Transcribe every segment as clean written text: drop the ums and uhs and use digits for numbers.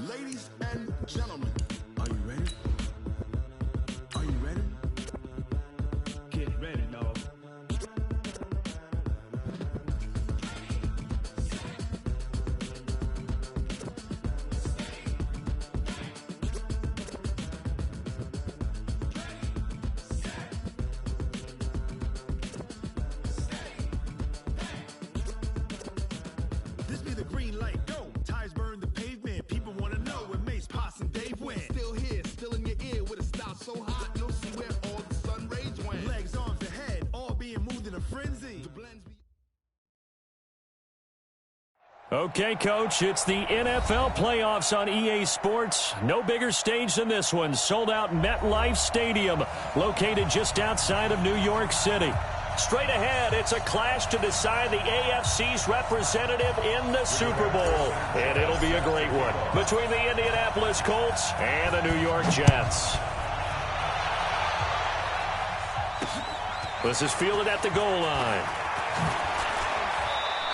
Ladies and gentlemen, are you ready? Are you ready? Get ready, dog. This be the green light, go. Tires burn the pavement. People want to know where Mace, Poss, and Dave went. Still here, still in your ear with a style so hot, you'll see where all the sun rays went. Legs, arms, the head, all being moved in a frenzy. The blends be Okay, Coach, it's the NFL playoffs on EA Sports. No bigger stage than this one. Sold out MetLife Stadium, located just outside of New York City. Straight ahead, it's a clash to decide the AFC's representative in the Super Bowl. And it'll be a great one between the Indianapolis Colts and the New York Jets. This is fielded at the goal line.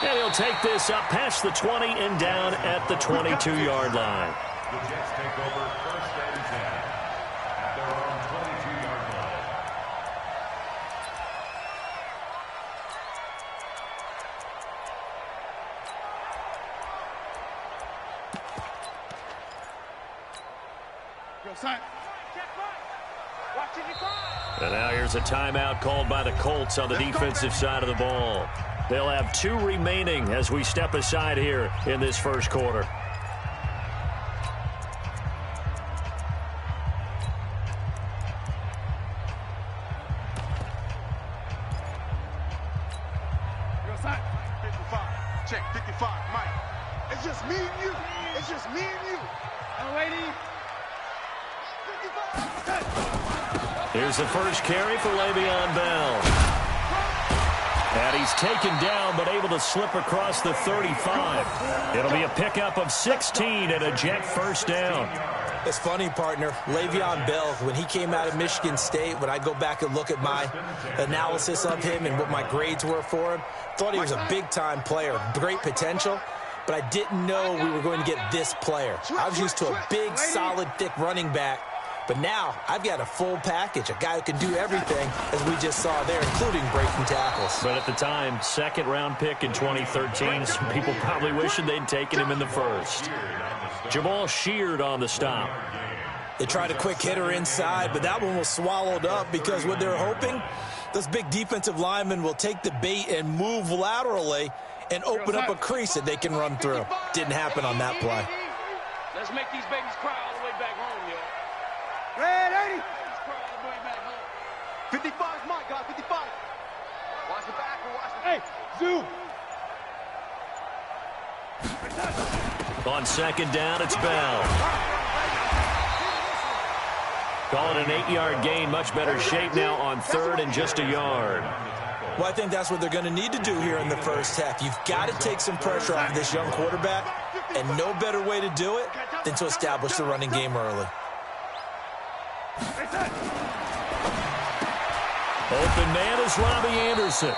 And he'll take this up past the 20 and down at the 22-yard line. The Jets take over first and 10 at their own 22-yard line. And now here's a timeout called by the Colts on the defensive side of the ball. They'll have 2 remaining as we step aside here in this first quarter. Check 55, Mike. It's just me and you. It's just me and you. I'm waiting. 55. Here's the first carry for Le'Veon Bell. And he's taken down, but able to slip across the 35. It'll be a pickup of 16 and a Jet first down. It's funny, partner. Le'Veon Bell, when he came out of Michigan State, when I go back and look at my analysis of him and what my grades were for him, thought he was a big-time player, great potential, but I didn't know we were going to get this player. I was used to a big, solid, thick running back, but now I've got a full package, a guy who can do everything, as we just saw there, including breaking tackles. But at the time, second-round pick in 2013, some people probably wishing they'd taken him in the first. Jamal Sheard on the stop. They tried a quick hitter inside, but that one was swallowed up because what they're hoping, those big defensive linemen will take the bait and move laterally and open up a crease that they can run through. Didn't happen on that play. Let's make these babies cry all the way back home, yo. Red 80. Cry all the way back home. 55 is Mike, guys. 55. Watch the back. Watch the Hey, Zoo. On second down, it's Bell. Call it an 8-yard gain. Much better shape now on third and just a yard. Well, I think that's what they're going to need to do here in the first half. You've got to take some pressure off of this young quarterback, and no better way to do it than to establish the running game early. Open man is Robbie Anderson.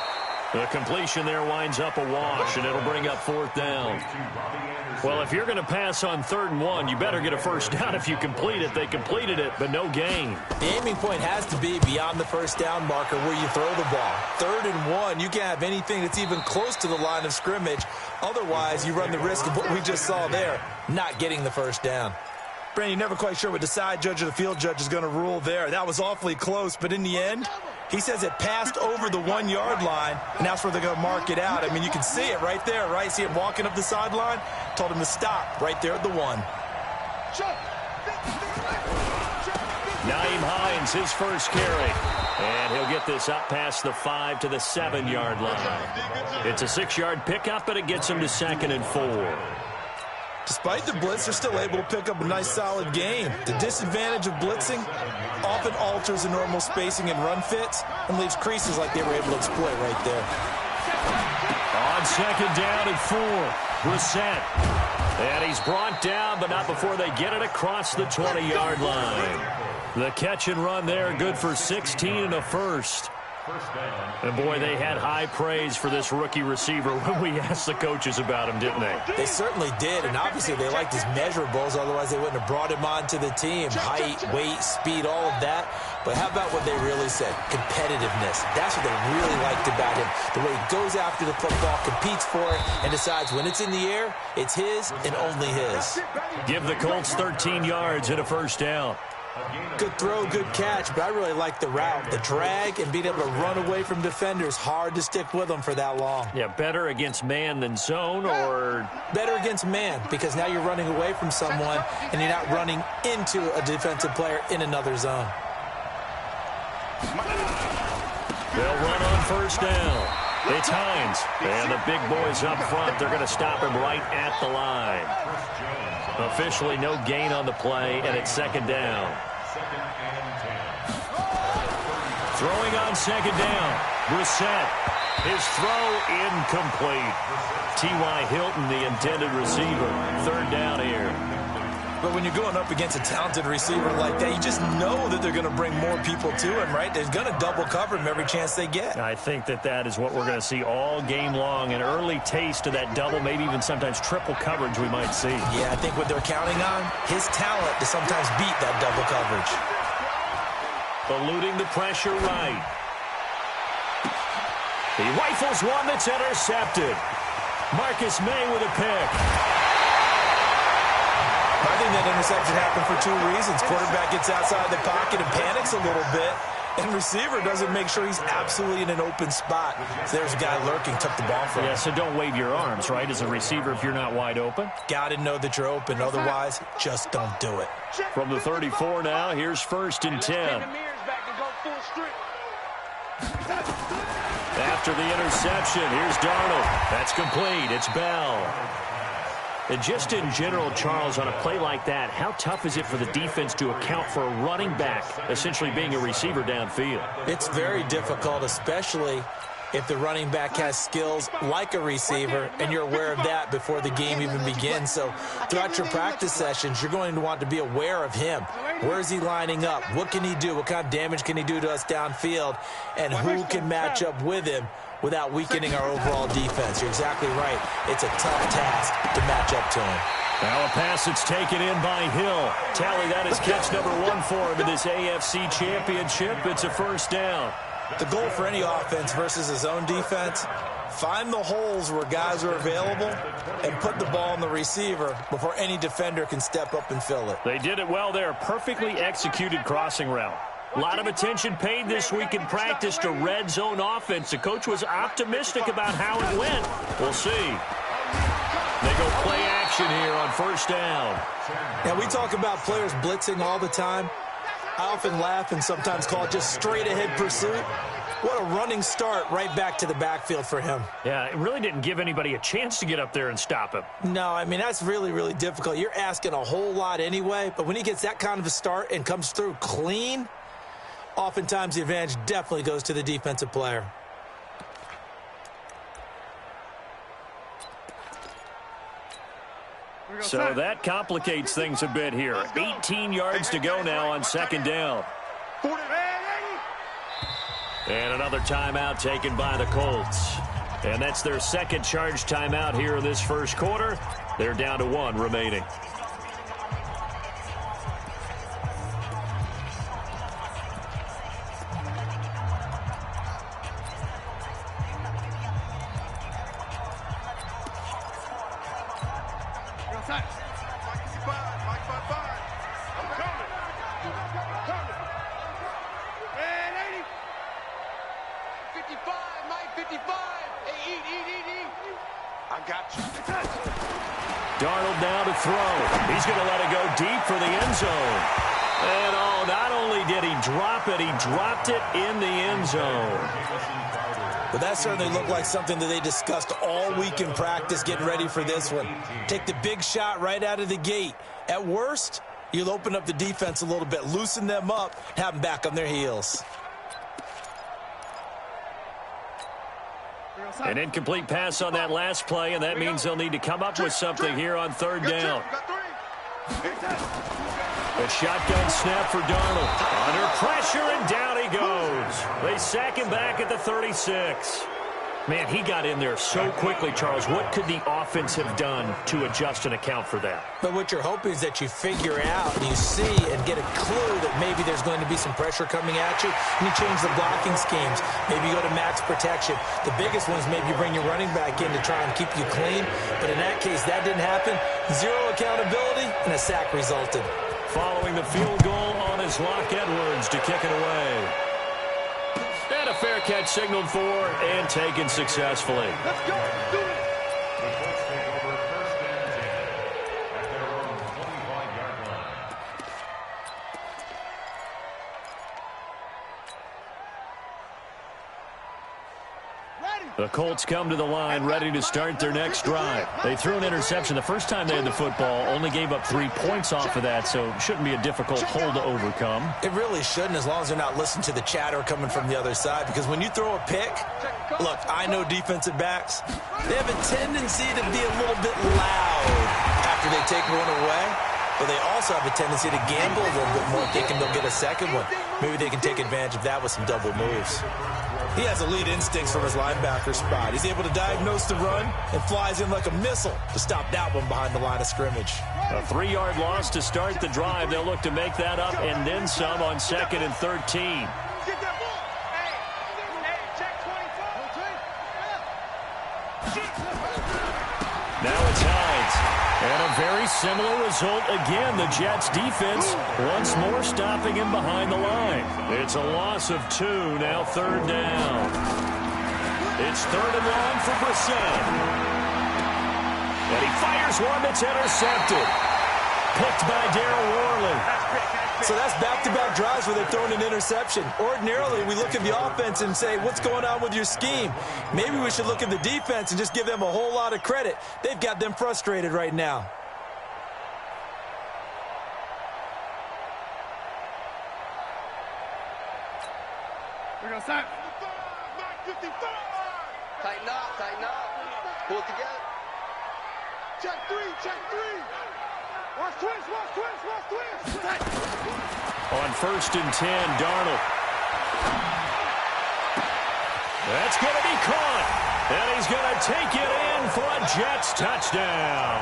The completion there winds up a wash, and it'll bring up fourth down. Well, if you're going to pass on 3rd and 1, you better get a first down if you complete it. They completed it, but no gain. The aiming point has to be beyond the first down marker where you throw the ball. 3rd and 1, you can't have anything that's even close to the line of scrimmage. Otherwise, you run the risk of what we just saw there, not getting the first down. Brandon, you're never quite sure what the side judge or the field judge is going to rule there. That was awfully close, but in the end, he says it passed over the 1-yard line, and that's where they're going to mark it out. I mean, you can see it right there, right? See him walking up the sideline? Told him to stop right there at the 1. Nyheim Hines, his first carry. And he'll get this up past the 5 to the 7-yard line. It's a 6-yard pickup, and it gets him to 2nd and 4. Despite the blitz, they're still able to pick up a nice, solid gain. The disadvantage of blitzing often alters the normal spacing and run fits and leaves creases like they were able to exploit right there. On second down and 4, Brissett. And he's brought down, but not before they get it across the 20-yard line. The catch and run there, good for 16 and a first. First down. And boy, they had high praise for this rookie receiver when we asked the coaches about him, didn't they? They certainly did, and obviously they liked his measurables, otherwise they wouldn't have brought him onto the team. Height, weight, speed, all of that. But how about what they really said? Competitiveness. That's what they really liked about him. The way he goes after the football, competes for it, and decides when it's in the air, it's his and only his. Give the Colts 13 yards and a first down. Good throw, good catch, but I really like the route. The drag and being able to run away from defenders, hard to stick with them for that long. Yeah, better against man than zone, or? Better against man, because now you're running away from someone and you're not running into a defensive player in another zone. They'll run on first down. It's Hines, and the big boys up front. They're going to stop him right at the line. Officially no gain on the play, and it's second down. Throwing on second down. Brissett. His throw incomplete. T.Y. Hilton, the intended receiver. Third down here. But when you're going up against a talented receiver like that, you just know that they're going to bring more people to him, right? They're going to double cover him every chance they get. I think that is what we're going to see all game long. An early taste of that double, maybe even sometimes triple coverage we might see. Yeah, I think what they're counting on, his talent to sometimes beat that double coverage. Eluding the pressure right. He rifles one that's intercepted. Marcus May with a pick. I think that interception happened for two reasons. Quarterback gets outside the pocket and panics a little bit, and receiver doesn't make sure he's absolutely in an open spot. So there's a guy lurking, took the ball from him. Yeah, so don't wave your arms, right, as a receiver if you're not wide open. Got to know that you're open. Otherwise, just don't do it. From the 34 now, here's first and 10. After the interception, here's Darnold. That's complete. It's Bell. And just in general, Charles, on a play like that, how tough is it for the defense to account for a running back essentially being a receiver downfield? It's very difficult, especially if the running back has skills like a receiver, and you're aware of that before the game even begins. So throughout your practice sessions, you're going to want to be aware of him. Where is he lining up? What can he do? What kind of damage can he do to us downfield? And who can match up with him without weakening our overall defense? You're exactly right. It's a tough task to match up to him. Now a pass that's taken in by Hill. Tally, that is catch number 1 for him in this AFC Championship. It's a first down. The goal for any offense versus his own defense, find the holes where guys are available and put the ball on the receiver before any defender can step up and fill it. They did it well there. Perfectly executed crossing route. A lot of attention paid this week in practice to red zone offense. The coach was optimistic about how it went. We'll see. They go play action here on first down. Now, we talk about players blitzing all the time. I often laugh and sometimes call it just straight-ahead pursuit. What a running start right back to the backfield for him. Yeah, it really didn't give anybody a chance to get up there and stop him. No, I mean, that's really, really difficult. You're asking a whole lot anyway, but when he gets that kind of a start and comes through clean, oftentimes the advantage definitely goes to the defensive player. So that complicates things a bit here. 18 yards to go now on second down. And another timeout taken by the Colts. And that's their second charge timeout here in this first quarter. They're down to 1 remaining. Darnold now to throw. He's going to let it go deep for the end zone. And oh, not only did he drop it, he dropped it in the end zone. But that certainly looked like something that they discussed all week in practice getting ready for this one. Take the big shot right out of the gate. At worst, you'll open up the defense a little bit, loosen them up, have them back on their heels. An incomplete pass on that last play, and that means they'll need to come up with something here on third down. A shotgun snap for Darnold. Under pressure, and down he goes. They sack him back at the 36. Man, he got in there so quickly, Charles. What could the offense have done to adjust and account for that? But what you're hoping is that you figure out and you see and get a clue that maybe there's going to be some pressure coming at you, and you change the blocking schemes. Maybe you go to max protection. The biggest one is maybe you bring your running back in to try and keep you clean. But in that case, that didn't happen. Zero accountability, and a sack resulted. Following the field goal on his Locke Edwards to kick it away. And a fair catch signaled for and taken successfully. Let's go. Do it. The Colts take over first and 10 at their own 25-yard line. The Colts come to the line ready to start their next drive. They threw an interception the first time they had the football, only gave up 3 points off of that, so it shouldn't be a difficult hole to overcome. It really shouldn't, as long as they're not listening to the chatter coming from the other side, because when you throw a pick, look, I know defensive backs, they have a tendency to be a little bit loud after they take one away, but they also have a tendency to gamble a little bit more, thinking they'll get a second one. Maybe they can take advantage of that with some double moves. He has elite instincts from his linebacker spot. He's able to diagnose the run and flies in like a missile to stop that one behind the line of scrimmage. A 3-yard loss to start the drive. They'll look to make that up and then some on 2nd and 13. Get that ball. Hey, check 24. Now it's Hines. And a very similar result again. The Jets defense once more stopping him behind the line. It's a loss of 2, now 3rd down. It's 3rd and long for Brissett. And he fires one that's intercepted. Picked by Darryl Worley. So that's back-to-back drives where they're throwing an interception. Ordinarily, we look at the offense and say, what's going on with your scheme? Maybe we should look at the defense and just give them a whole lot of credit. They've got them frustrated right now. We're going to start. 55. Tighten up. Pull it together. Check 3. Watch twist. On 1st and 10, Darnold. That's going to be caught. And he's going to take it in for a Jets touchdown.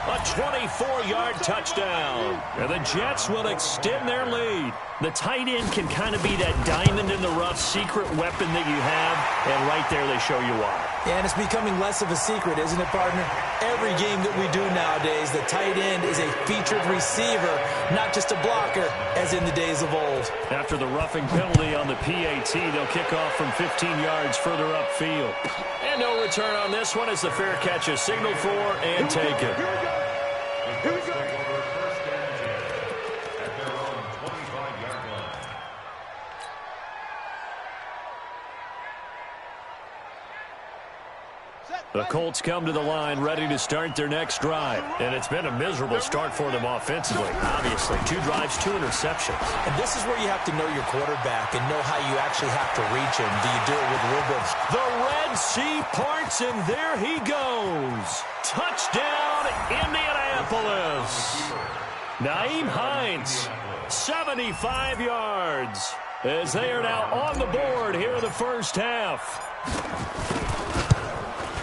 A 24-yard touchdown. And the Jets will extend their lead. The tight end can kind of be that diamond in the rough secret weapon that you have. And right there they show you why. Yeah, and it's becoming less of a secret, isn't it, partner? Every game that we do nowadays, the tight end is a featured receiver, not just a blocker, as in the days of old. After the roughing penalty on the PAT, they'll kick off from 15 yards further upfield. And no return on this one as the fair catch is signaled for and taken. Here we go. The Colts come to the line ready to start their next drive. And it's been a miserable start for them offensively. Obviously, 2 drives, 2 interceptions. And this is where you have to know your quarterback and know how you actually have to reach him. Do you do it with a little bit? The Red Sea parts, and there he goes. Touchdown, Indianapolis. Nyheim Hines, 75 yards, as they are now on the board here in the first half.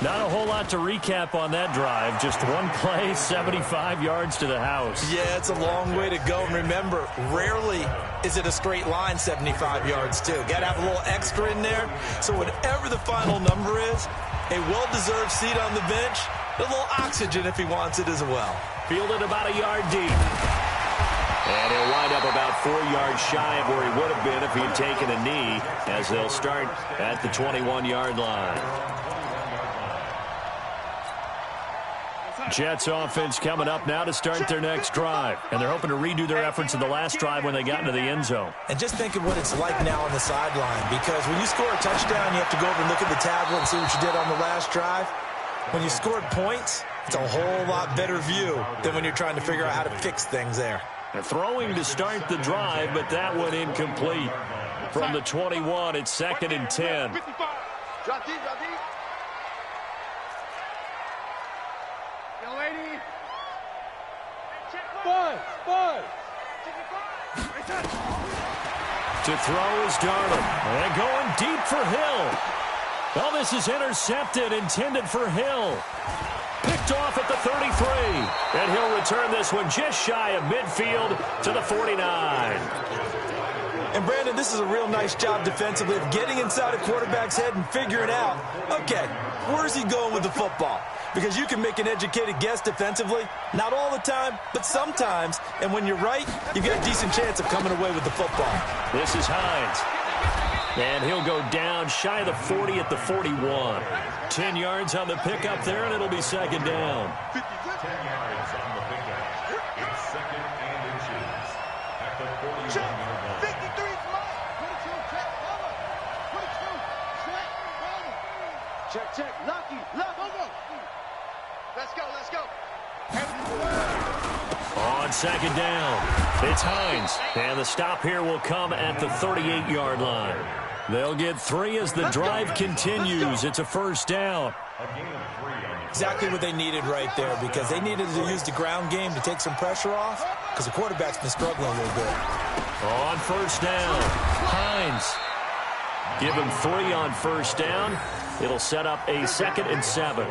Not a whole lot to recap on that drive. Just one play, 75 yards to the house. Yeah, it's a long way to go. And remember, rarely is it a straight line 75 yards, too. Got to have a little extra in there. So whatever the final number is, a well-deserved seat on the bench, a little oxygen if he wants it as well. Fielded about a yard deep. And he'll wind up about 4 yards shy of where he would have been if he had taken a knee, as they'll start at the 21-yard line. Jets offense coming up now to start their next drive. And they're hoping to redo their efforts in the last drive when they got into the end zone. And just think of what it's like now on the sideline, because when you score a touchdown, you have to go over and look at the tablet and see what you did on the last drive. When you scored points, it's a whole lot better view than when you're trying to figure out how to fix things there. They're throwing to start the drive, but that one incomplete. From the 21, it's 2nd and 10. 55. Drop deep. Young lady. To throw is Darnold. And going deep for Hill. Well, this is intercepted, intended for Hill. Picked off at the 33. And he'll return this one just shy of midfield to the 49. And, Brandon, this is a real nice job defensively of getting inside a quarterback's head and figuring out, okay, where's he going with the football? Because you can make an educated guess defensively. Not all the time, but sometimes. And when you're right, you've got a decent chance of coming away with the football. This is Hines. And he'll go down shy of the 40 at the 41. 10 yards on the pickup there, and it'll be second down. 10 yards on the pickup. It's second and inches at the 41-yard line. 53 fly. 22, check, cover. 22, check, cover. Check, lucky, go. Let's go, let's go. On second down, it's Hines. And the stop here will come at the 38-yard line. They'll get 3 as the drive continues. It's a first down. Exactly what they needed right there, because they needed to use the ground game to take some pressure off, because the quarterback's been struggling a little bit. On first down, Hines. Give him 3 on first down. It'll set up a 2nd and 7.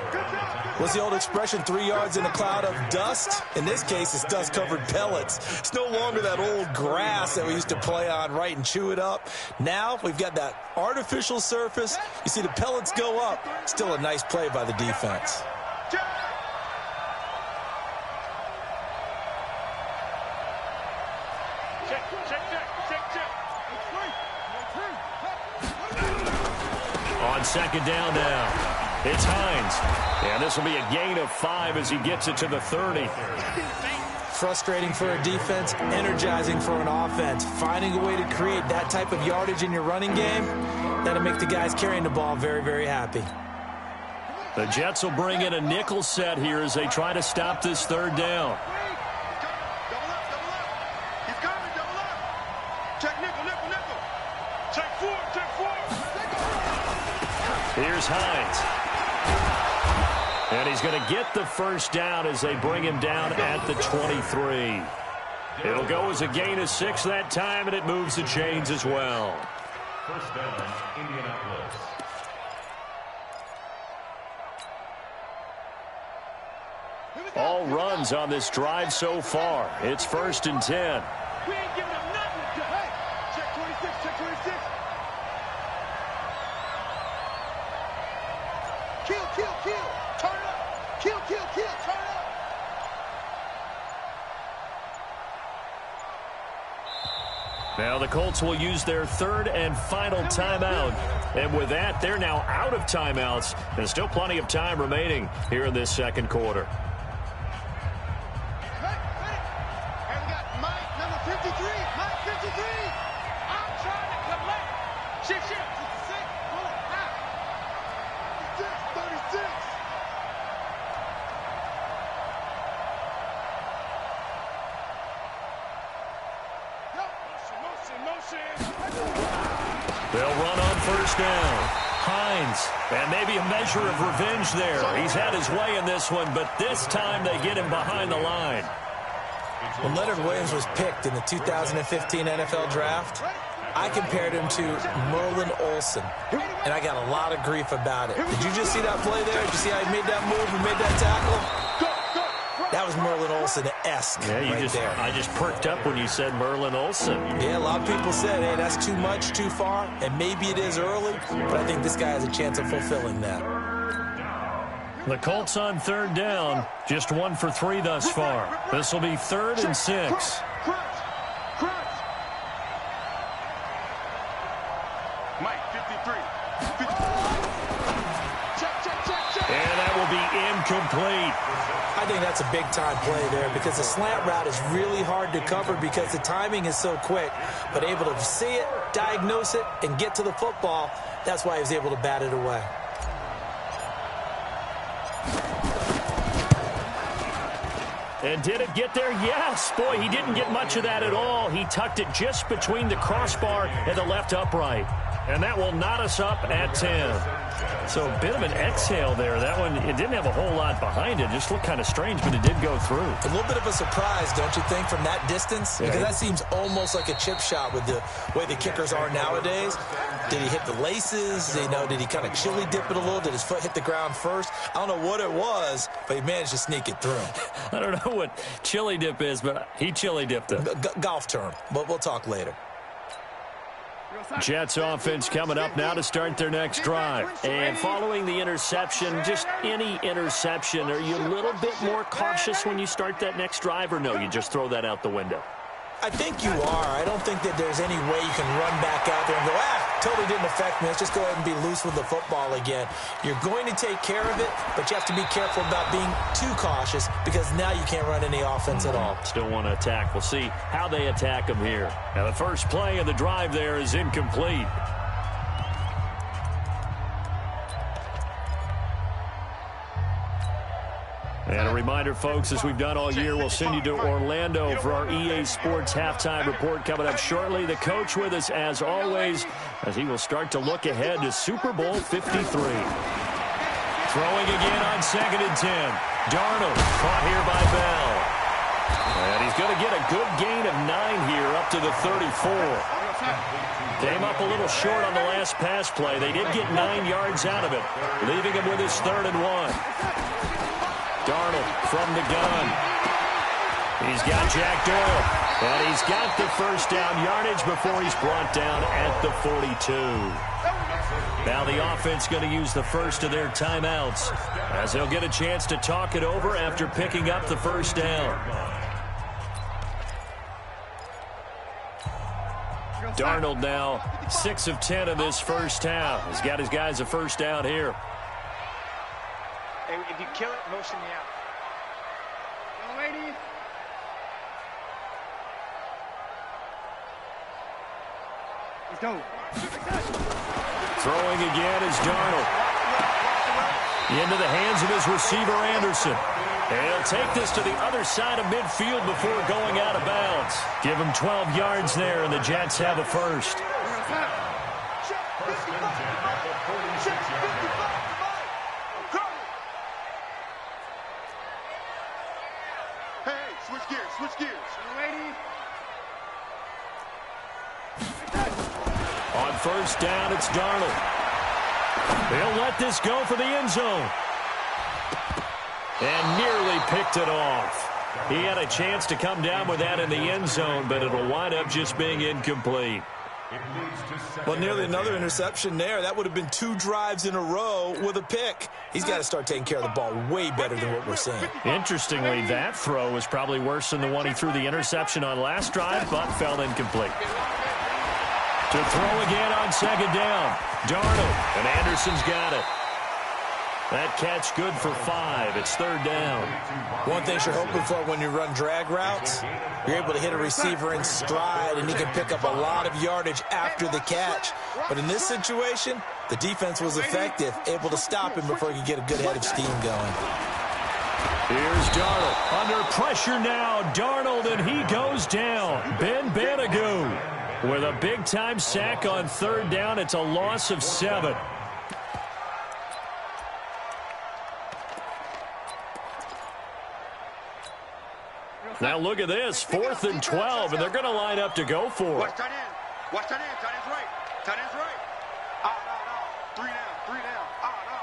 What's the old expression, 3 yards in a cloud of dust? In this case, it's dust-covered pellets. It's no longer that old grass that we used to play on, right, and chew it up. Now we've got that artificial surface. You see the pellets go up. Still a nice play by the defense. On second down now, it's Hines. And this will be a gain of 5 as he gets it to the 30. Frustrating for a defense, energizing for an offense. Finding a way to create that type of yardage in your running game, that'll make the guys carrying the ball very, very happy. The Jets will bring in a nickel set here as they try to stop this third down. Double up. He's coming, double up. Check nickel. Check 4. Here's Hines. And he's going to get the first down as they bring him down at the 23. It'll go as a gain of 6 that time, and it moves the chains as well. First down, Indianapolis. All runs on this drive so far. It's 1st and 10. We ain't giving him nothing. Hey, check 26. Kill. Turn it up. Kill. Turn it up. Now the Colts will use their 3rd and final timeout. And with that, they're now out of timeouts. And still plenty of time remaining here in this second quarter. And we got Mike, number 53. Mike, 53. I'm trying to collect. Shift. 36. Pull it out. 36. Motion. They'll run on first down. Hines, and maybe a measure of revenge there. He's had his way in this one, but this time they get him behind the line. When Leonard Williams was picked in the 2015 NFL Draft, I compared him to Merlin Olsen, and I got a lot of grief about it. Did you just see that play there? Did you see how he made that move and made that tackle? That was Merlin Olsen-esque there. I just perked up when you said Merlin Olsen. Yeah, a lot of people said, hey, that's too much, too far, and maybe it is early, but I think this guy has a chance of fulfilling that. The Colts on 3rd down, just 1 for 3 thus far. This will be 3rd and 6. Mike, 53. And that will be incomplete. I think that's a big-time play there because the slant route is really hard to cover because the timing is so quick. But able to see it, diagnose it, and get to the football, that's why he was able to bat it away. And did it get there? Yes. Boy, he didn't get much of that at all. He tucked it just between the crossbar and the left upright. And that will knot us up at 10. So a bit of an exhale there. That one, it didn't have a whole lot behind it. Just looked kind of strange, but it did go through. A little bit of a surprise, don't you think, from that distance? Because that seems almost like a chip shot with the way the kickers are nowadays. Did he hit the laces? Did he kind of chili dip it a little? Did his foot hit the ground first? I don't know what it was, but he managed to sneak it through. I don't know what chili dip is, but he chili dipped it. Golf term, but we'll talk later. Jets offense coming up now to start their next drive. And following the interception, just any interception, are you a little bit more cautious when you start that next drive, or no, you just throw that out the window? I think you are. I don't think that there's any way you can run back out there and go, totally didn't affect me. Let's just go ahead and be loose with the football again. You're going to take care of it, but you have to be careful about being too cautious because now you can't run any offense at all. Still want to attack. We'll see how they attack them here. Now the first play of the drive there is incomplete. And a reminder, folks, as we've done all year, we'll send you to Orlando for our EA Sports halftime report coming up shortly. The coach with us, as always, as he will start to look ahead to Super Bowl 53. Throwing again on 2nd and 10. Darnold caught here by Bell. And he's going to get a good gain of 9 here up to the 34. Came up a little short on the last pass play. They did get 9 yards out of it, leaving him with his 3rd and 1. Darnold from the gun. He's got Jack Doyle. And he's got the first down yardage before he's brought down at the 42. Now the offense going to use the first of their timeouts as they'll get a chance to talk it over after picking up the first down. Darnold now 6 of 10 in this first half. He's got his guys a first down here. If you kill it, motion me out. Young lady. Let's go. Throwing again is Darnold. Into the hands of his receiver, Anderson. And he'll take this to the other side of midfield before going out of bounds. Give him 12 yards there, and the Jets have a first. Switch gears. Lady. On first down, it's Darnold. They'll let this go for the end zone. And nearly picked it off. He had a chance to come down with that in the end zone, but it'll wind up just being incomplete. Well, nearly another interception there. That would have been 2 drives in a row with a pick. He's got to start taking care of the ball way better than what we're seeing. Interestingly, that throw was probably worse than the one he threw the interception on last drive, but fell incomplete. To throw again on 2nd down. Darnold, and Anderson's got it. That catch good for 5. It's 3rd down. One thing you're hoping for when you run drag routes, you're able to hit a receiver in stride, and he can pick up a lot of yardage after the catch. But in this situation, the defense was effective, able to stop him before he could get a good head of steam going. Here's Darnold. Under pressure now, Darnold, and he goes down. Ben Banigou with a big-time sack on 3rd down. It's a loss of 7. Now look at this, 4th and 12, and they're going to line up to go for it. Watch tight end. Watch tight end. Tight end's right. Tight end's right. No. 3 down. No.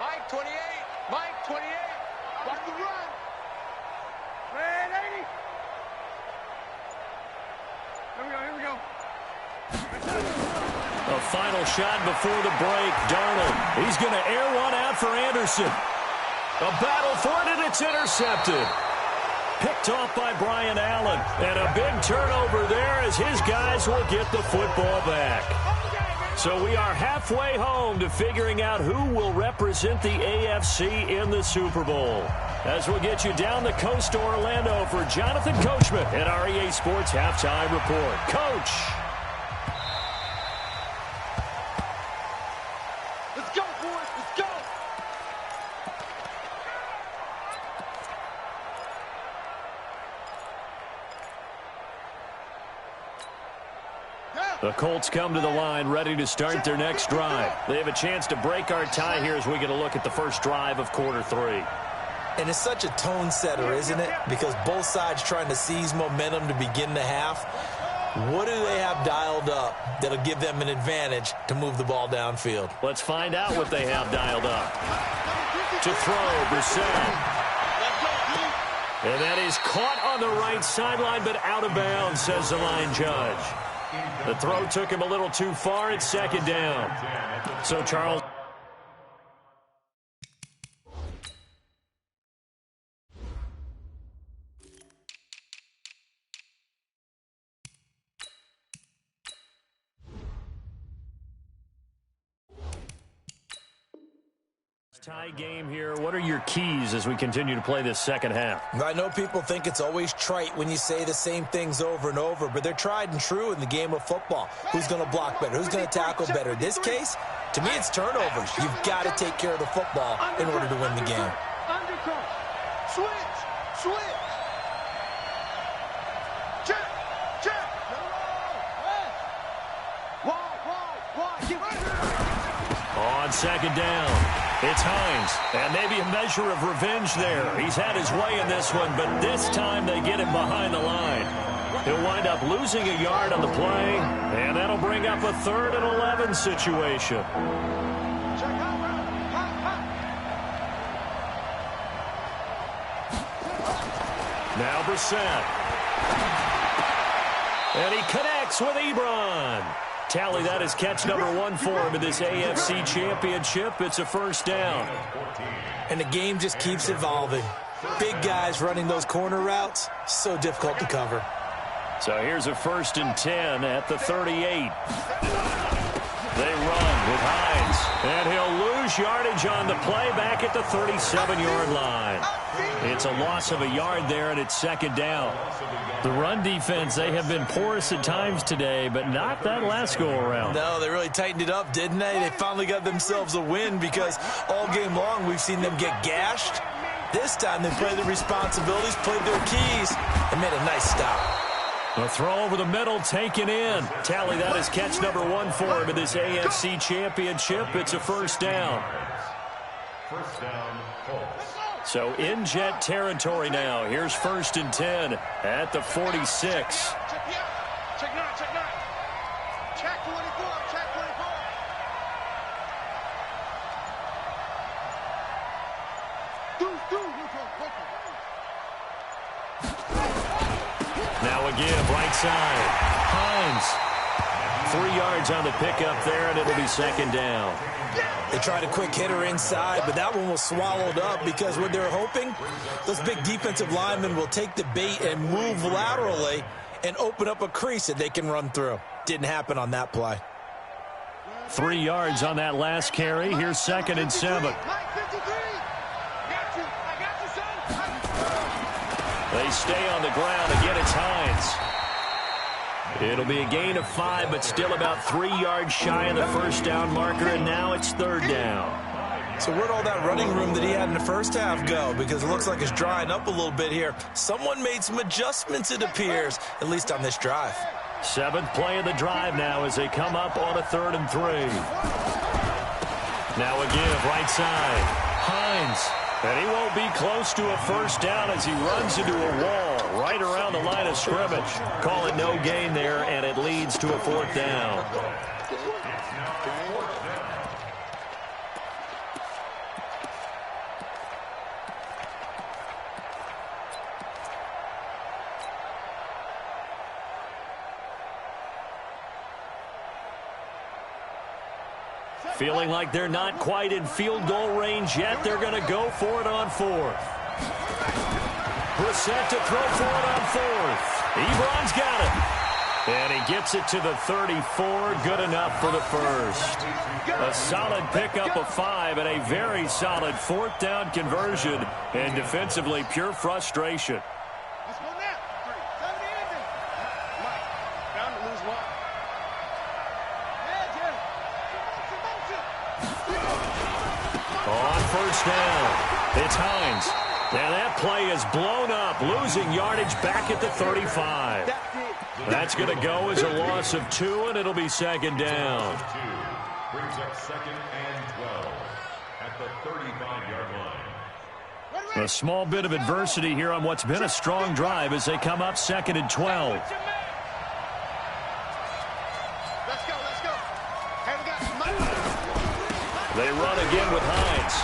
Mike, 28. Mike, 28. Watch the run. Man, 80. Here we go. A final shot before the break. Darnold, he's going to air one out for Anderson. A battle for it, and it's intercepted. Picked off by Brian Allen. And a big turnover there as his guys will get the football back. So we are halfway home to figuring out who will represent the AFC in the Super Bowl. As we'll get you down the coast to Orlando for Jonathan Coachman at our EA Sports Halftime Report. Coach. Let's go, boys. Let's go. The Colts come to the line ready to start their next drive. They have a chance to break our tie here as we get a look at the first drive of quarter 3. And it's such a tone setter, isn't it? Because both sides trying to seize momentum to begin the half. What do they have dialed up that'll give them an advantage to move the ball downfield? Let's find out what they have dialed up. To throw, Brissett. And that is caught on the right sideline, but out of bounds, says the line judge. The throw took him a little too far. It's second down. So, Charles. Tie game here. What are your keys as we continue to play this second half? I know people think it's always trite when you say the same things over and over, but they're tried and true in the game of football. Who's going to block better? Who's going to tackle better? In this case, to me, it's turnovers. You've got to take care of the football in order to win the game. Switch. Check. On second down, it's Hines, and maybe a measure of revenge there. He's had his way in this one, but this time they get him behind the line. He'll wind up losing a yard on the play, and that'll bring up a 3rd and 11 situation. Now Brissett. And he connects with Ebron. Tally, that is catch number 1 for him in this AFC Championship. It's a first down. And the game just keeps evolving. Big guys running those corner routes, so difficult to cover. So here's a 1st and 10 at the 38. They run with Hines, and he'll lose yardage on the play back at the 37-yard line. It's a loss of a yard there, and it's second down. The run defense, they have been porous at times today, but not that last go-around. No, they really tightened it up, didn't they? They finally got themselves a win because all game long we've seen them get gashed. This time they played their responsibilities, played their keys, and made a nice stop. A throw over the middle, taken in. Tally, that is catch number 1 for him in this AFC Championship. It's a first down. First down, Colts. So in Jet territory now. Here's 1st and 10 at the 46. Check 9. Check 24. Now a give, right side. Hines. 3 yards on the pickup there, and it'll be second down. They tried a quick hitter inside, but that one was swallowed up because what they're hoping, those big defensive linemen will take the bait and move laterally and open up a crease that they can run through. Didn't happen on that play. 3 yards on that last carry. Here's 2nd and 7. They stay on the ground. Again, it's Hines. It'll be a gain of 5, but still about 3 yards shy of the first down marker, and now it's 3rd down. So where'd all that running room that he had in the first half go? Because it looks like it's drying up a little bit here. Someone made some adjustments, it appears, at least on this drive. 7th play of the drive now as they come up on a 3rd and 3. Now a give, right side. Hines. And he won't be close to a first down as he runs into a wall right around the line of scrimmage. Call it no gain there, and it leads to a 4th down. Feeling like they're not quite in field goal range yet. They're going to go for it on 4th. Brissett to throw for it on 4th. Ebron's got it. And he gets it to the 34. Good enough for the first. A solid pickup of 5 and a very solid 4th down conversion. And defensively, pure frustration. On first down, it's Hines. And that play is blown up, losing yardage back at the 35. That's going to go as a loss of 2, and it'll be second down. Brings up second and 12 at the 35-yard line. A small bit of adversity here on what's been a strong drive as they come up second and 12. They run again with Hines.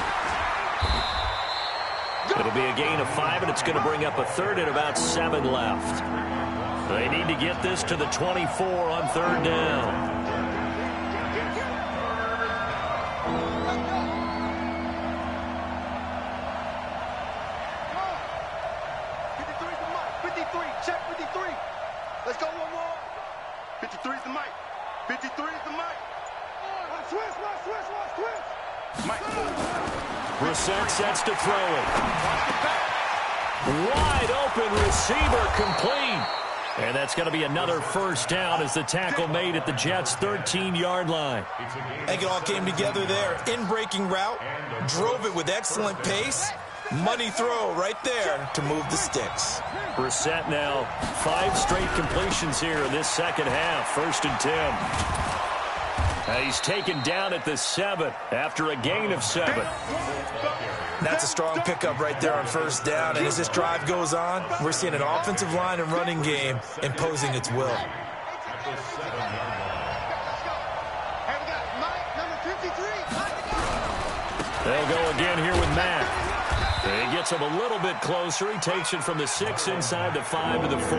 It'll be a gain of 5, and it's going to bring up a third and about 7 left. They need to get this to the 24 on third down. Check 53. Let's go one more. 53 is the mic. 53 is the mic. Switch. Mike. Brissett sets to throw it. Wide open receiver complete. And that's going to be another first down as the tackle made at the Jets' 13-yard line. I think it all came together there. In-breaking route, drove it with excellent pace. Money throw right there to move the sticks. Brissett now 5 straight completions here in this second half. First and 10. He's taken down at the 7 after a gain of 7. That's a strong pickup right there on first down. And as this drive goes on, we're seeing an offensive line and running game imposing its will. They'll go again here with Matt. He gets him a little bit closer. He takes it from the 6 inside the 5 to the 4.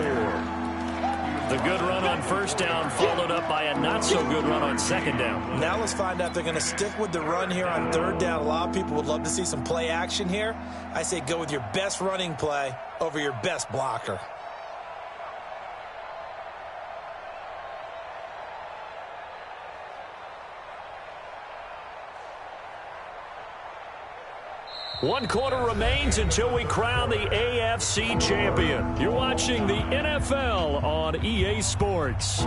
The good run on first down followed up by a not-so-good run on second down. Now let's find out if they're going to stick with the run here on third down. A lot of people would love to see some play action here. I say go with your best running play over your best blocker. One quarter remains until we crown the AFC champion. You're watching the NFL on EA Sports.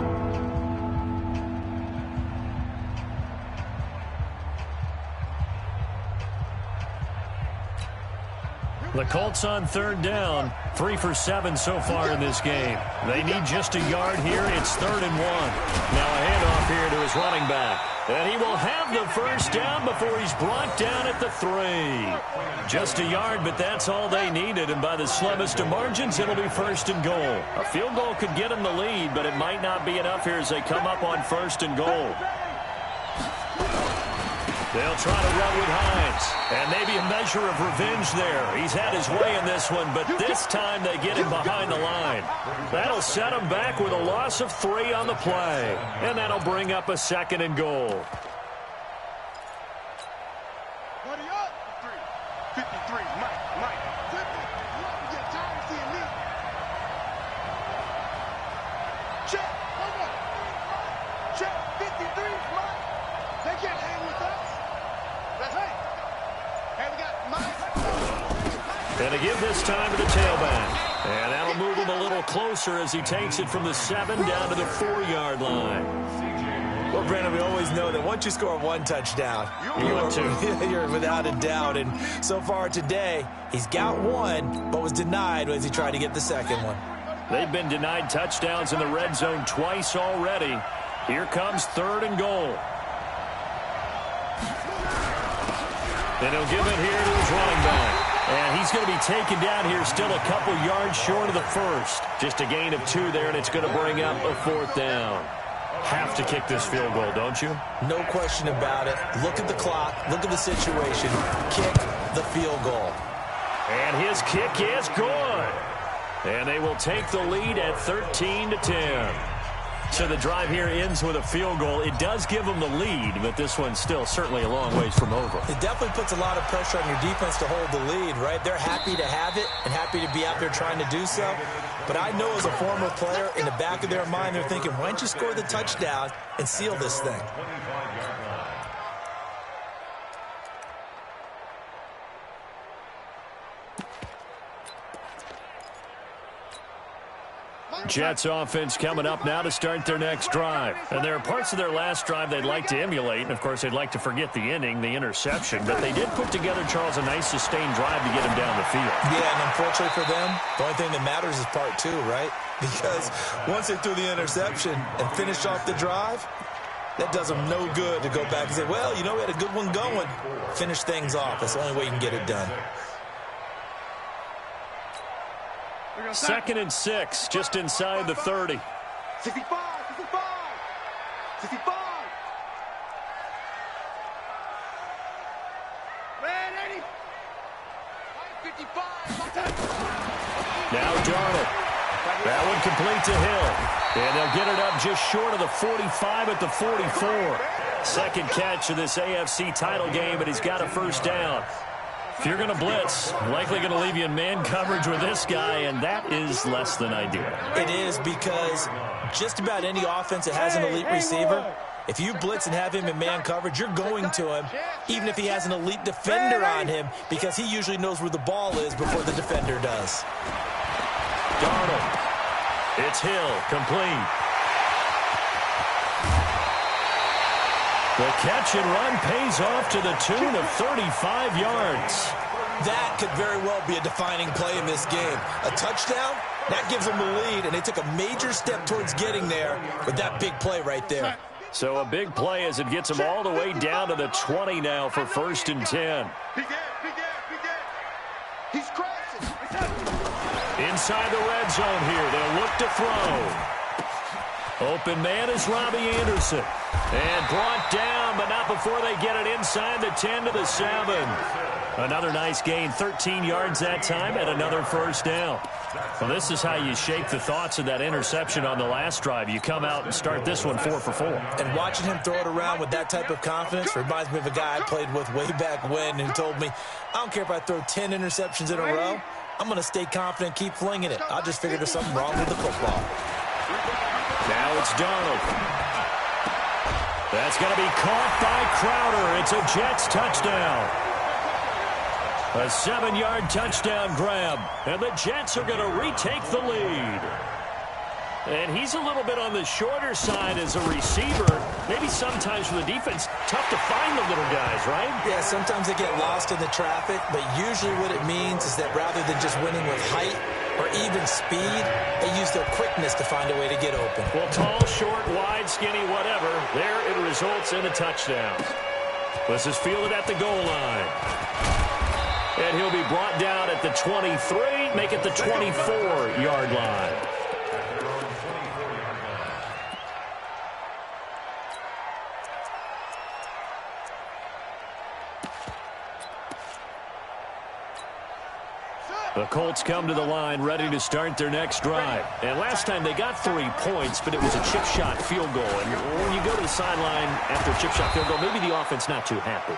The Colts on third down, 3 for 7 so far in this game. They need just a yard here. It's 3rd and 1. Now a handoff here to his running back. And he will have the first down before he's brought down at the 3. Just a yard, but that's all they needed. And by the slimmest of margins, it'll be 1st and goal. A field goal could get them the lead, but it might not be enough here as they come up on 1st and goal. They'll try to run with Hines. And maybe a measure of revenge there. He's had his way in this one, but this time they get him behind the line. That'll set him back with a loss of 3 on the play. And that'll bring up a 2nd and goal. 53, Mike. Check, 53, Mike. They can't hang with us. That's right. And we got Mike. And to give this time to the tailback. And that'll move him a little closer as he takes it from the 7 down to the 4-yard line. Well, Brandon, we always know that once you score 1 touchdown, you're without a doubt. And so far today, he's got 1, but was denied as he tried to get the 2nd one. They've been denied touchdowns in the red zone twice already. Here comes 3rd and goal. And he'll give it here to his running back. And he's going to be taken down here still a couple yards short of the 1st. Just a gain of 2 there, and it's going to bring up a 4th down. Have to kick this field goal, don't you? No question about it. Look at the clock. Look at the situation. Kick the field goal. And his kick is good. And they will take the lead at 13-10. So the drive here ends with a field goal. It does give them the lead, but this one's still certainly a long ways from over. It definitely puts a lot of pressure on your defense to hold the lead, right? They're happy to have it and happy to be out there trying to do so. But I know as a former player, in the back of their mind, they're thinking, why don't you score the touchdown and seal this thing? Jets offense coming up now to start their next drive. And there are parts of their last drive they'd like to emulate. And, of course, they'd like to forget the inning, the interception. But they did put together, Charles, a nice sustained drive to get him down the field. Yeah, and unfortunately for them, the only thing that matters is part two, right? Because once they threw the interception and finished off the drive, that does them no good to go back and say, well, you know, we had a good one going. Finish things off. That's the only way you can get it done. 2nd and 6, just inside the 30. 65, 65, 65. Man, 80. 55. Now Darnold. That one complete to Hill. And they'll get it up just short of the 45 at the 44. Second catch of this AFC title game, but he's got a first down. If you're going to blitz, likely going to leave you in man coverage with this guy, and that is less than ideal. It is, because just about any offense that has an elite receiver, if you blitz and have him in man coverage, you're going to him, even if he has an elite defender on him, because he usually knows where the ball is before the defender does. Darnold. It's Hill, complete. The catch and run pays off to the tune of 35 yards. That could very well be a defining play in this game. A touchdown, that gives them the lead, and they took a major step towards getting there with that big play right there. So a big play as it gets them all the way down to the 20 now for 1st and 10. He's crashing. Inside the red zone here, they'll look to throw. Open man is Robbie Anderson. And brought down, but not before they get it inside the 10 to the 7. Another nice gain, 13 yards that time, and another first down. Well, this is how you shake the thoughts of that interception on the last drive. You come out and start this one 4 for 4. And watching him throw it around with that type of confidence reminds me of a guy I played with way back when who told me, I don't care if I throw 10 interceptions in a row, I'm going to stay confident, keep flinging it. I'll just figure there's something wrong with the football. Now it's Darnold. That's going to be caught by Crowder. It's a Jets touchdown. A 7-yard touchdown grab. And the Jets are going to retake the lead. And he's a little bit on the shorter side as a receiver. Maybe sometimes for the defense, tough to find the little guys, right? Yeah, sometimes they get lost in the traffic, but usually what it means is that rather than just winning with height or even speed, they use their quickness to find a way to get open. Well, tall, short, wide, skinny, whatever, there it results in a touchdown. This is fielded at the goal line. And he'll be brought down at the 23, make it the 24-yard line. The Colts come to the line ready to start their next drive. And last time they got 3 points, but it was a chip shot field goal. And when you go to the sideline after a chip shot field goal, maybe the offense not too happy.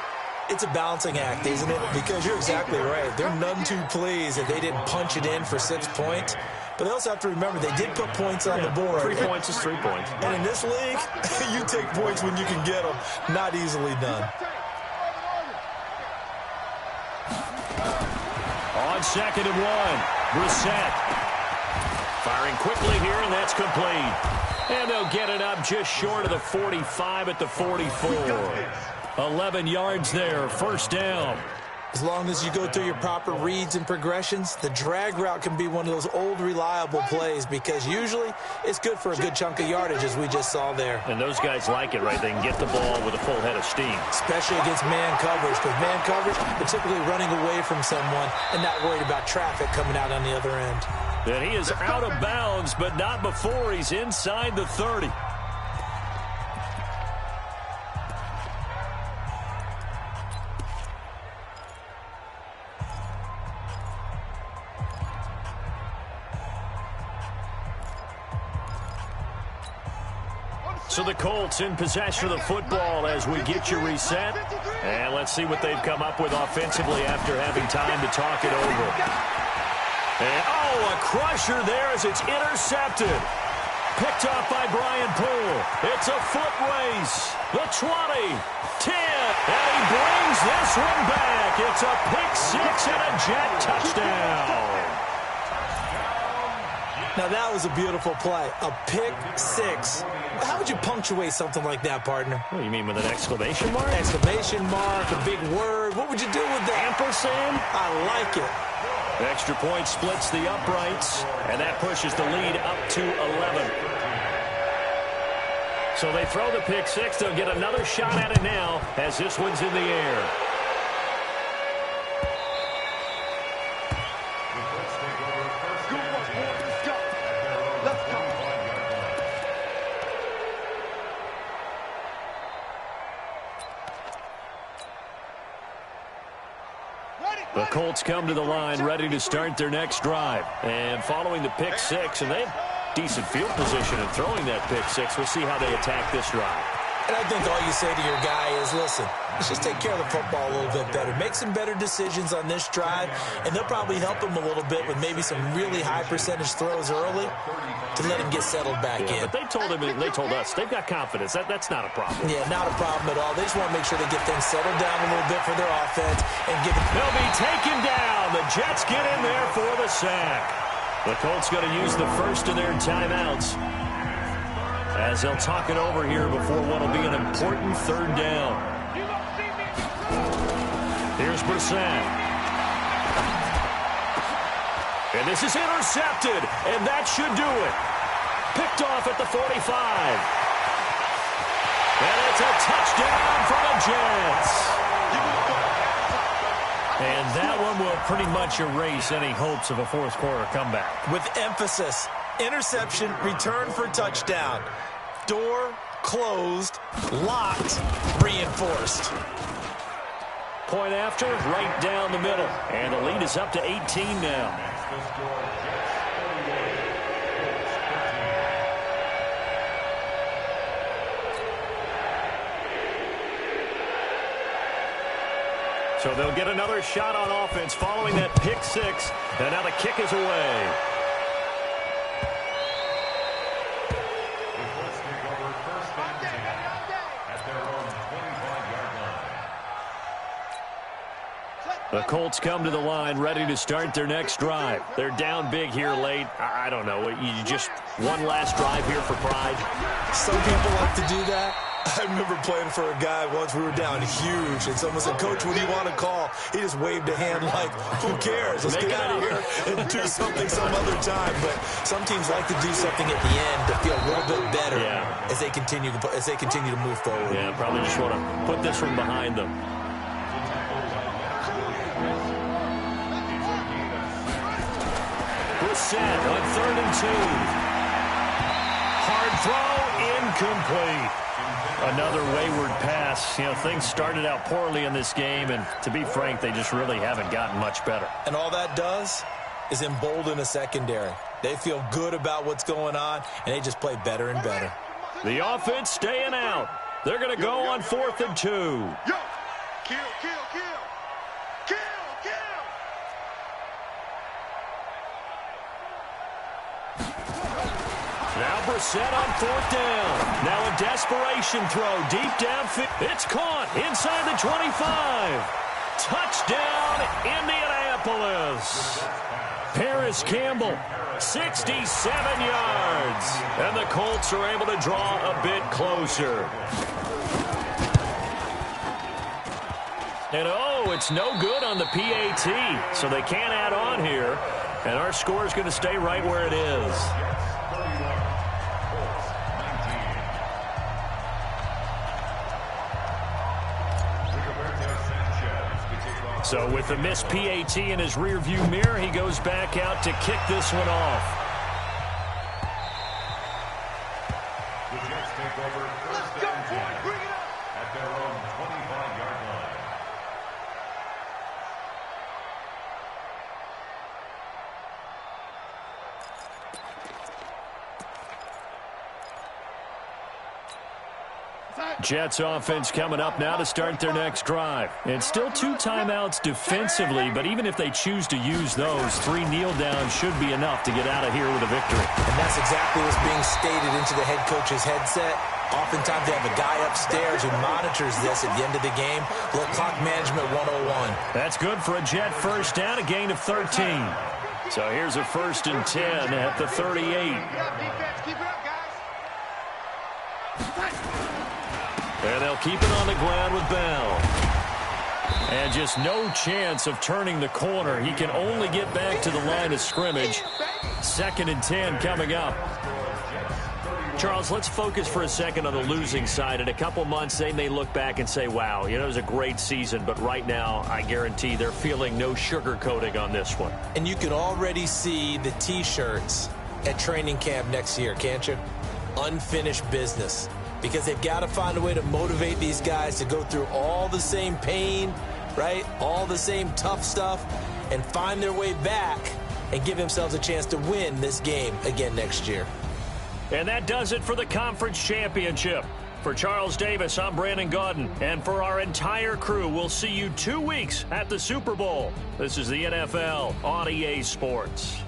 It's a balancing act, isn't it? Because you're exactly right. They're none too pleased that they didn't punch it in for 6 points. But they also have to remember they did put points on the board. 3 points is 3 points. And in this league, you take points when you can get them. Not easily done. On 2nd and 1, Brissett. Firing quickly here, and that's complete. And they'll get it up just short of the 45 at the 44. 11 yards there, first down. As long as you go through your proper reads and progressions, the drag route can be one of those old reliable plays because usually it's good for a good chunk of yardage, as we just saw there. And those guys like it, right? They can get the ball with a full head of steam. Especially against man coverage, because man coverage, they're typically running away from someone and not worried about traffic coming out on the other end. And he is out of bounds, but not before he's inside the 30. So the Colts in possession of the football as we get you reset. And let's see what they've come up with offensively after having time to talk it over. And, a crusher there as it's intercepted. Picked off by Brian Poole. It's a foot race. The 20, 10, and he brings this one back. It's a pick six and a Jet touchdown. Now, that was a beautiful play. A pick six. How would you punctuate something like that, partner? What do you mean, with an exclamation mark? Exclamation mark, a big word. What would you do with that? Ampersand? I like it. The extra point splits the uprights, and that pushes the lead up to 11. So they throw the pick six. They'll get another shot at it now as this one's in the air. The Colts come to the line ready to start their next drive. And following the pick six, and they have decent field position in throwing that pick six. We'll see how they attack this drive. And I think all you say to your guy is, listen, let's just take care of the football a little bit better. Make some better decisions on this drive, and they'll probably help him a little bit with maybe some really high percentage throws early to let him get settled back in. But they told him, and they told us, they've got confidence. That's not a problem. Yeah, not a problem at all. They just want to make sure they get things settled down a little bit for their offense and give it. They'll be taken down. The Jets get in there for the sack. The Colts going to use the first of their timeouts as they'll talk it over here before what will be an important third down. Here's Brissett. And this is intercepted, and that should do it. Picked off at the 45. And it's a touchdown for the Jets. And that one will pretty much erase any hopes of a fourth quarter comeback. With emphasis, interception, return for touchdown. Door closed, locked, reinforced. Point after, right down the middle. And the lead is up to 18 now. So they'll get another shot on offense following that pick six. And now the kick is away. The Colts come to the line ready to start their next drive. They're down big here late. I don't know. You just one last drive here for pride. Some people like to do that. I remember playing for a guy once. We were down huge, and someone said, "Coach, what do you want to call?" He just waved a hand like, "Who cares? Let's get out of here and do something some other time." But some teams like to do something at the end to feel a little bit better as they continue to move forward. Yeah, probably just want to put this one behind them. Brissett on 3rd and 2. Hard throw, incomplete. Another wayward pass. You know, things started out poorly in this game, and to be frank, they just really haven't gotten much better. And all that does is embolden a secondary. They feel good about what's going on, and they just play better and better. The offense staying out. They're going to go on 4th and 2. Yo, kill, kill, kill. Kill, kill. Now Brissett on 4th down. Now a desperation throw deep downfield. It's caught inside the 25. Touchdown, Indianapolis. Paris Campbell, 67 yards. And the Colts are able to draw a bit closer. And oh, it's no good on the PAT. So they can't add on here. And our score is going to stay right where it is. So with the missed PAT in his rearview mirror, he goes back out to kick this one off. The Jets take over 1st and 10 at their own 25-yard line. Jets offense coming up now to start their next drive. It's still 2 timeouts defensively, but even if they choose to use those, 3 kneel downs should be enough to get out of here with a victory. And that's exactly what's being stated into the head coach's headset. Oftentimes they have a guy upstairs who monitors this at the end of the game. Look, clock management 101. That's good for a Jet first down, a gain of 13. So here's a 1st and 10 at the 38. Keep it up, defense. Keep it up, guys. And they'll keep it on the ground with Bell. And just no chance of turning the corner. He can only get back to the line of scrimmage. 2nd and 10 coming up. Charles, let's focus for a second on the losing side. In a couple months, they may look back and say, wow, it was a great season. But right now, I guarantee they're feeling no sugarcoating on this one. And you can already see the T-shirts at training camp next year, can't you? Unfinished business. Because they've got to find a way to motivate these guys to go through all the same pain, right? All the same tough stuff, and find their way back and give themselves a chance to win this game again next year. And that does it for the conference championship. For Charles Davis, I'm Brandon Gaudin. And for our entire crew, we'll see you 2 weeks at the Super Bowl. This is the NFL on EA Sports.